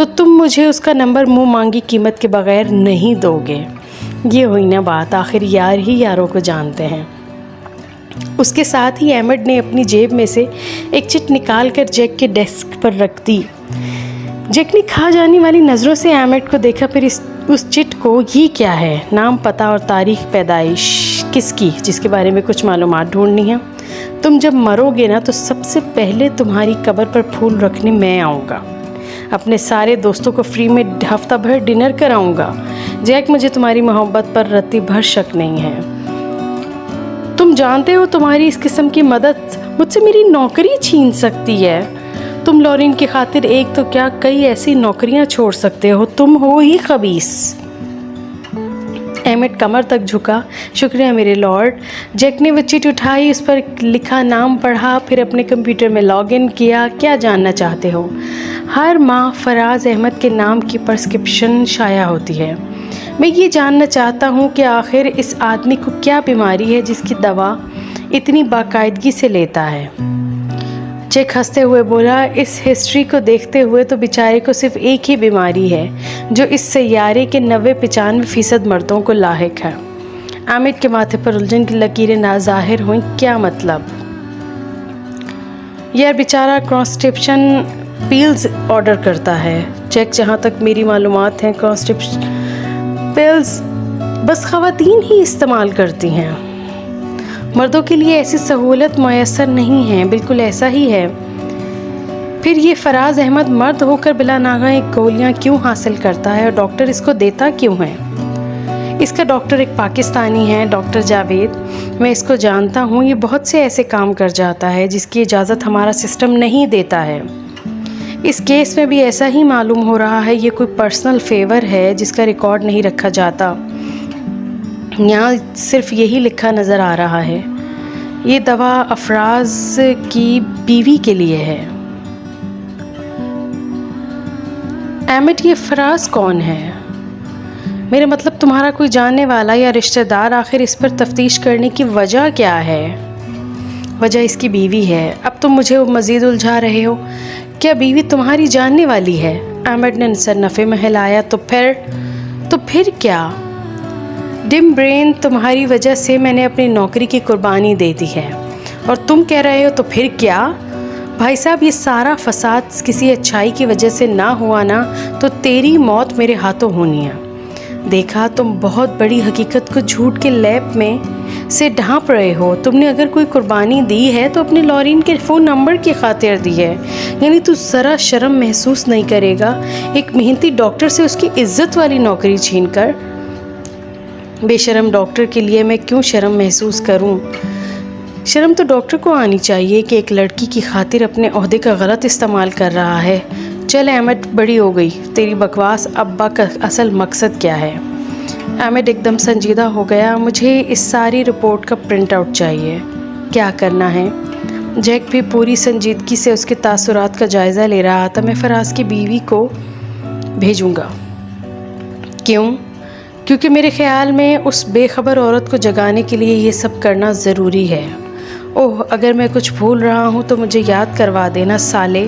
تو تم مجھے اس کا نمبر منہ مانگی قیمت کے بغیر نہیں دو گے۔ یہ ہوئی نا بات، آخر یار ہی یاروں کو جانتے ہیں۔ اس کے ساتھ ہی احمد نے اپنی جیب میں سے ایک چٹ نکال کر جیک کے ڈیسک پر رکھ دی۔ جیک نے کھا جانے والی نظروں سے احمد کو دیکھا، پھر اس چٹ کو یہ کیا ہے؟ نام، پتہ اور تاریخ پیدائش کس کی، جس کے بارے میں کچھ معلومات ڈھونڈنی ہے؟ تم جب مرو گے نا تو سب سے پہلے تمہاری قبر پر پھول رکھنے میں آؤں گا، اپنے سارے دوستوں کو فری میں ہفتہ بھر ڈنر کراؤں گا۔ جیک، مجھے تمہاری محبت پر رتی بھر شک نہیں ہے۔ تم جانتے ہو تمہاری اس قسم کی مدد مجھ سے میری نوکری چھین سکتی ہے۔ تم لورین کی خاطر ایک تو کیا کئی ایسی نوکریاں چھوڑ سکتے ہو، تم ہو ہی خبیث۔ احمد کمر تک جھکا۔ شکریہ میرے لارڈ۔ جیک نے وہ چٹ اٹھائی، اس پر لکھا نام پڑھا، پھر اپنے کمپیوٹر میں لاگ ان کیا۔ کیا جاننا چاہتے ہو؟ ہر ماہ فراز احمد کے نام کی پرسکرپشن شائع ہوتی ہے۔ میں یہ جاننا چاہتا ہوں کہ آخر اس آدمی کو کیا بیماری ہے جس کی دوا اتنی باقاعدگی سے لیتا ہے۔ جیک ہنستے ہوئے بولا، اس ہسٹری کو دیکھتے ہوئے تو بیچارے کو صرف ایک ہی بیماری ہے جو اس سیارے کے 90-95% مردوں کو لاحق ہے۔ احمد کے ماتھے پر الجھن کی لکیریں ظاہر ہوئیں۔ کیا مطلب؟ یار بیچارہ کانسٹیپشن پیلز آرڈر کرتا ہے۔ جیک، جہاں تک میری معلومات ہیں کانسٹیپشن پیلز بس خواتین ہی استعمال کرتی ہیں، مردوں کے لیے ایسی سہولت میسر نہیں ہے۔ بالکل ایسا ہی ہے۔ پھر یہ فراز احمد مرد ہو کر بلا ناغہ گولیاں کیوں حاصل کرتا ہے اور ڈاکٹر اس کو دیتا کیوں ہے؟ اس کا ڈاکٹر ایک پاکستانی ہے، ڈاکٹر جاوید۔ میں اس کو جانتا ہوں، یہ بہت سے ایسے کام کر جاتا ہے جس کی اجازت ہمارا سسٹم نہیں دیتا ہے۔ اس کیس میں بھی ایسا ہی معلوم ہو رہا ہے۔ یہ کوئی پرسنل فیور ہے جس کا ریکارڈ نہیں رکھا جاتا۔ یہاں صرف یہی لکھا نظر آ رہا ہے، یہ دوا افراز کی بیوی کے لیے ہے۔ احمد، یہ فراز کون ہے؟ میرا مطلب تمہارا کوئی جاننے والا یا رشتہ دار۔ آخر اس پر تفتیش کرنے کی وجہ کیا ہے؟ وجہ اس کی بیوی ہے۔ اب تم مجھے مزید الجھا رہے ہو۔ کیا بیوی تمہاری جاننے والی ہے؟ احمد نے سر نفے میں ہلایا۔ تو پھر کیا؟ ڈم برین، تمہاری وجہ سے میں نے اپنی نوکری کی قربانی دے دی ہے، اور تم کہہ رہے ہو تو پھر کیا؟ بھائی صاحب، یہ سارا فساد کسی اچھائی کی وجہ سے نہ ہوا نا تو تیری موت میرے ہاتھوں ہونی ہے۔ دیکھا، تم بہت بڑی حقیقت کو جھوٹ کے لیپ میں سے ڈھانپ رہے ہو۔ تم نے اگر کوئی قربانی دی ہے تو اپنے لورین کے فون نمبر کی خاطر دی ہے، یعنی تو ذرا شرم محسوس نہیں کرے گا ایک محنتی ڈاکٹر سے اس کی عزت والی نوکری چھین کر؟ بے شرم ڈاکٹر کے لیے میں کیوں شرم محسوس کروں؟ شرم تو ڈاکٹر کو آنی چاہیے کہ ایک لڑکی کی خاطر اپنے عہدے کا غلط استعمال کر رہا ہے۔ چل احمد، بڑی ہو گئی تیری بکواس، ابا کا اصل مقصد کیا ہے؟ احمد ایک دم سنجیدہ ہو گیا۔ مجھے اس ساری رپورٹ کا پرنٹ آؤٹ چاہیے۔ کیا کرنا ہے؟ جیک بھی پوری سنجیدگی سے اس کے تاثرات کا جائزہ لے رہا تھا۔ میں فراز کی بیوی کو بھیجوں گا۔ کیوں؟ کیونکہ میرے خیال میں اس بے خبر عورت کو جگانے کے لیے یہ سب کرنا ضروری ہے۔ اوہ، اگر میں کچھ بھول رہا ہوں تو مجھے یاد کروا دینا سالے۔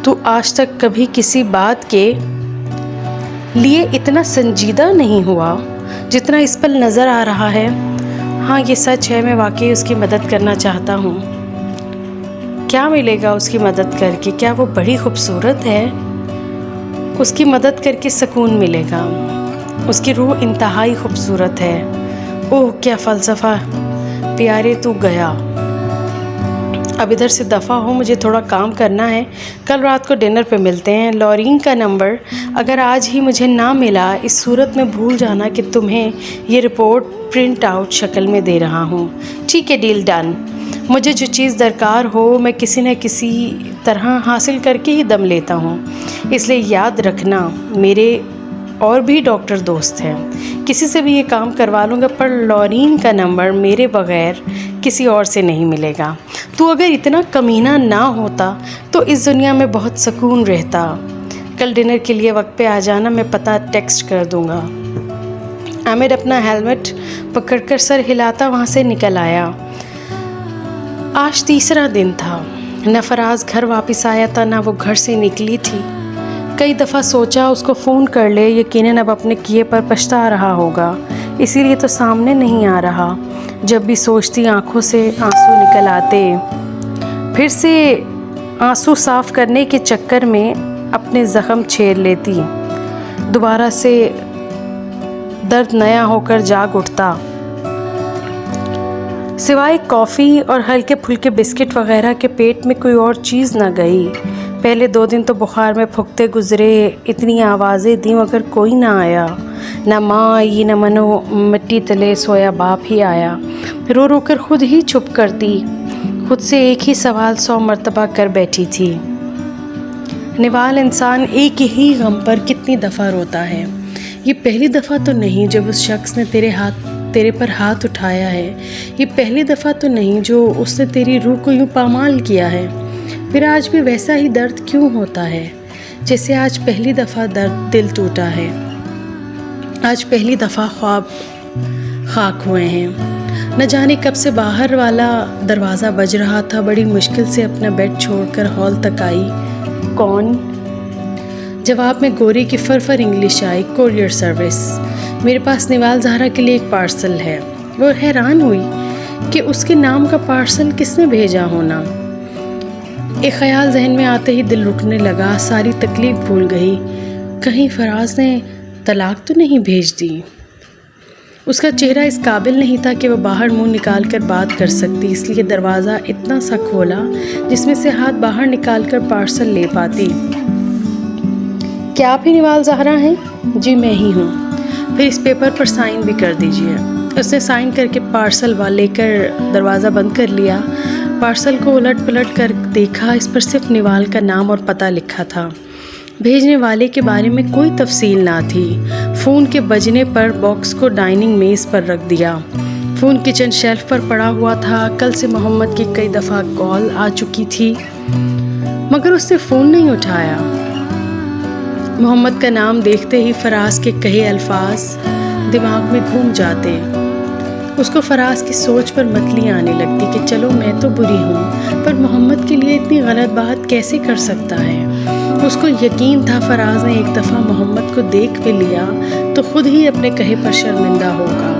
تو آج تک کبھی کسی بات کے لیے اتنا سنجیدہ نہیں ہوا جتنا اس پر نظر آ رہا ہے۔ ہاں، یہ سچ ہے، میں واقعی اس کی مدد کرنا چاہتا ہوں۔ کیا ملے گا اس کی مدد کر کے؟ کیا وہ بڑی خوبصورت ہے؟ اس کی مدد کر کے سکون ملے گا۔ اس کی روح انتہائی خوبصورت ہے۔ اوہ، کیا فلسفہ پیارے، تو گیا۔ اب ادھر سے دفع ہو، مجھے تھوڑا کام کرنا ہے۔ کل رات کو ڈنر پہ ملتے ہیں۔ لورین کا نمبر اگر آج ہی مجھے نہ ملا، اس صورت میں بھول جانا کہ تمہیں یہ رپورٹ پرنٹ آؤٹ شکل میں دے رہا ہوں۔ ٹھیک ہے، ڈیل ڈن۔ مجھے جو چیز درکار ہو میں کسی نہ کسی طرح حاصل کر کے ہی دم لیتا ہوں، اس لیے یاد رکھنا میرے اور بھی ڈاکٹر دوست ہیں، کسی سے بھی یہ کام کروا لوں گا، پر لورین کا نمبر میرے بغیر کسی اور سے نہیں ملے گا۔ تو اگر اتنا کمینہ نہ ہوتا تو اس دنیا میں بہت سکون رہتا۔ کل ڈنر کے لیے وقت پہ آ جانا، میں پتہ ٹیکسٹ کر دوں گا۔ احمد اپنا ہیلمٹ پکڑ کر سر ہلاتا وہاں سے نکل آیا۔ آج تیسرا دن تھا۔ نہ فراز گھر واپس آیا تھا، نہ وہ گھر سے نکلی تھی۔ کئی دفعہ سوچا اس کو فون کر لے، یقیناً اب اپنے کیے پر پچھتا رہا ہوگا، اسی لیے تو سامنے نہیں آ رہا۔ جب بھی سوچتی آنکھوں سے آنسو نکل آتے۔ پھر سے آنسو صاف کرنے کے چکر میں اپنے زخم چھیڑ لیتی، دوبارہ سے درد نیا ہو کر جاگ اٹھتا۔ سوائے کافی اور ہلکے پھلکے بسکٹ وغیرہ کے پیٹ میں کوئی اور چیز نہ گئی۔ پہلے 2 دن تو بخار میں پھکتے گزرے، اتنی آوازیں دیں مگر کوئی نہ آیا، نہ ماں آئی نہ منو مٹی تلے سویا باپ ہی آیا۔ رو رو کر خود ہی چھپ کرتی، خود سے ایک ہی سوال 100 مرتبہ کر بیٹھی تھی۔ نوال، انسان ایک ہی غم پر کتنی دفعہ روتا ہے؟ یہ پہلی دفعہ تو نہیں جب اس شخص نے تیرے پر ہاتھ اٹھایا ہے، یہ پہلی دفعہ تو نہیں جو اس نے تیری روح کو یوں پامال کیا ہے۔ پھر آج بھی ویسا ہی درد کیوں ہوتا ہے جیسے آج پہلی دفعہ دل ٹوٹا ہے، آج پہلی دفعہ خواب خاک ہوئے ہیں۔ نہ جانے کب سے باہر والا دروازہ بج رہا تھا، بڑی مشکل سے اپنا بیڈ چھوڑ کر ہال تک آئی۔ کون؟ جواب میں گوری کی فرفر انگلش آئی، کوریئر سروس۔ میرے پاس نوال زہرا کے لیے ایک پارسل ہے۔ وہ حیران ہوئی کہ اس کے نام کا پارسل کس نے بھیجا ہونا۔ ایک خیال ذہن میں آتے ہی دل رکنے لگا، ساری تکلیف بھول گئی، کہیں فراز نے طلاق تو نہیں بھیج دی؟ اس کا چہرہ اس قابل نہیں تھا کہ وہ باہر منہ نکال کر بات کر سکتی، اس لیے دروازہ اتنا سا کھولا جس میں سے ہاتھ باہر نکال کر پارسل لے پاتی۔ کیا آپ ہی نوال زہرا ہیں؟ جی میں ہی ہوں۔ پھر اس پیپر پر سائن بھی کر دیجئے۔ اس نے سائن کر کے پارسل لے کر دروازہ بند کر لیا۔ پارسل کو الٹ پلٹ کر دیکھا، اس پر صرف نوال کا نام اور پتہ لکھا تھا، بھیجنے والے کے بارے میں کوئی تفصیل نہ تھی۔ فون کے بجنے پر باکس کو ڈائننگ میز پر رکھ دیا۔ فون کچن شیلف پر پڑا ہوا تھا۔ کل سے محمد کی کئی دفعہ کال آ چکی تھی مگر اس نے فون نہیں اٹھایا۔ محمد کا نام دیکھتے ہی فراز کے کہے الفاظ دماغ میں گھوم جاتے۔ اس کو فراز کی سوچ پر متلی آنے لگتی کہ چلو میں تو بری ہوں پر محمد کے لیے اتنی غلط بات کیسے کر سکتا ہے۔ اس کو یقین تھا فراز نے ایک دفعہ محمد کو دیکھ بھی لیا تو خود ہی اپنے کہے پر شرمندہ ہوگا۔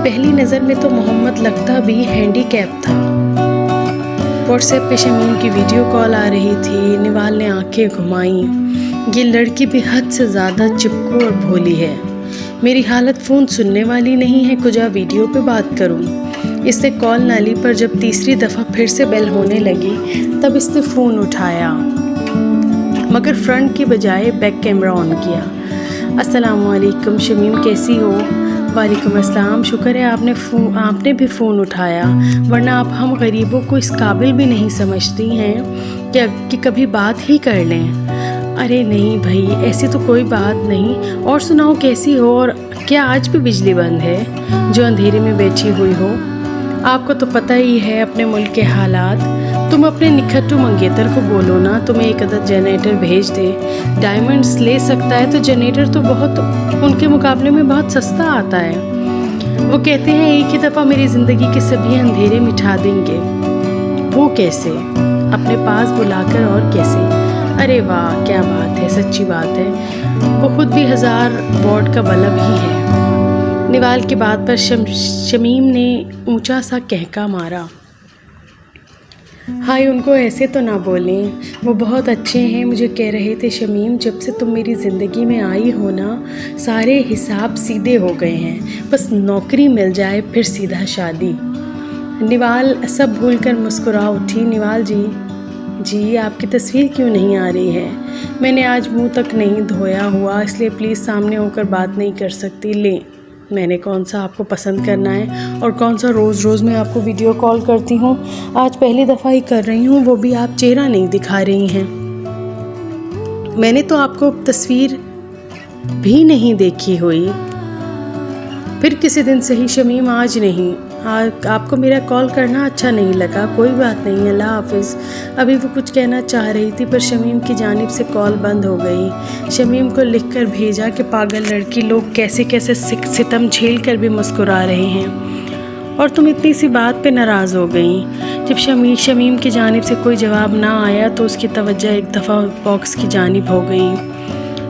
پہلی نظر میں تو محمد لگتا بھی ہینڈی کیپ تھا۔ واٹس ایپ پہ شمیم کی ویڈیو کال آ رہی تھی۔ نوال نے آنکھیں گھمائیں، یہ لڑکی بھی حد سے زیادہ چپکو اور بھولی ہے، میری حالت فون سننے والی نہیں ہے، کجا ویڈیو پہ بات کروں۔ اس نے کال نہ لی پر جب تیسری دفعہ پھر سے بیل ہونے لگی تب اس نے فون اٹھایا مگر فرنٹ کی بجائے بیک کیمرہ آن کیا۔ السلام علیکم شمیم، کیسی ہو؟ وعلیکم السلام، شکر ہے آپ نے بھی فون اٹھایا، ورنہ آپ ہم غریبوں کو اس قابل بھی نہیں سمجھتی ہیں کہ کبھی بات ہی کر لیں۔ ارے نہیں بھائی، ایسی تو کوئی بات نہیں، اور سناؤ کیسی ہو؟ اور کیا آج بھی بجلی بند ہے جو اندھیرے میں بیٹھی ہوئی ہو؟ آپ کو تو پتہ ہی ہے اپنے ملک کے حالات، تم اپنے نکھٹو منگیتر کو بولو نا تمہیں ایک عدد جنریٹر بھیج دے، ڈائمنڈز لے سکتا ہے تو جنریٹر تو بہت ان کے مقابلے میں بہت سستا آتا ہے۔ وہ کہتے ہیں ایک ہی دفعہ میری زندگی کے سبھی اندھیرے مٹھا دیں گے۔ وہ کیسے؟ اپنے پاس بلا کر، اور کیسے؟ ارے واہ کیا بات ہے، سچی بات ہے، وہ خود بھی 1000 واٹ کا بلب ہی ہے۔ نوال کی بات پر شمیم نے اونچا سا کہکا مارا۔ ہائے، ان کو ایسے تو نہ بولیں، وہ بہت اچھے ہیں، مجھے کہہ رہے تھے شمیم جب سے تم میری زندگی میں آئی ہو نا سارے حساب سیدھے ہو گئے ہیں، بس نوکری مل جائے پھر سیدھا شادی۔ نوال سب بھول کر مسکرا اٹھی۔ نوال جی آپ کی تصویر کیوں نہیں آ رہی ہے؟ میں نے آج منہ تک نہیں دھویا ہوا اس لیے پلیز سامنے ہو کر بات نہیں کر سکتی۔ لیں، میں نے کون سا آپ کو پسند کرنا ہے اور کون سا روز میں آپ کو ویڈیو کال کرتی ہوں، آج پہلی دفعہ ہی کر رہی ہوں، وہ بھی آپ چہرہ نہیں دکھا رہی ہیں۔ میں نے تو آپ کو تصویر بھی نہیں دیکھی ہوئی۔ پھر کسی دن صحیح شمیم، آج نہیں۔ آپ کو میرا کال کرنا اچھا نہیں لگا، کوئی بات نہیں، اللہ حافظ۔ ابھی وہ کچھ کہنا چاہ رہی تھی پر شمیم کی جانب سے کال بند ہو گئی۔ شمیم کو لکھ کر بھیجا کہ پاگل لڑکی، لوگ کیسے کیسے ستم جھیل کر بھی مسکرا رہے ہیں اور تم اتنی سی بات پہ ناراض ہو گئیں۔ جب شمیم کی جانب سے کوئی جواب نہ آیا تو اس کی توجہ ایک دفعہ باکس کی جانب ہو گئی۔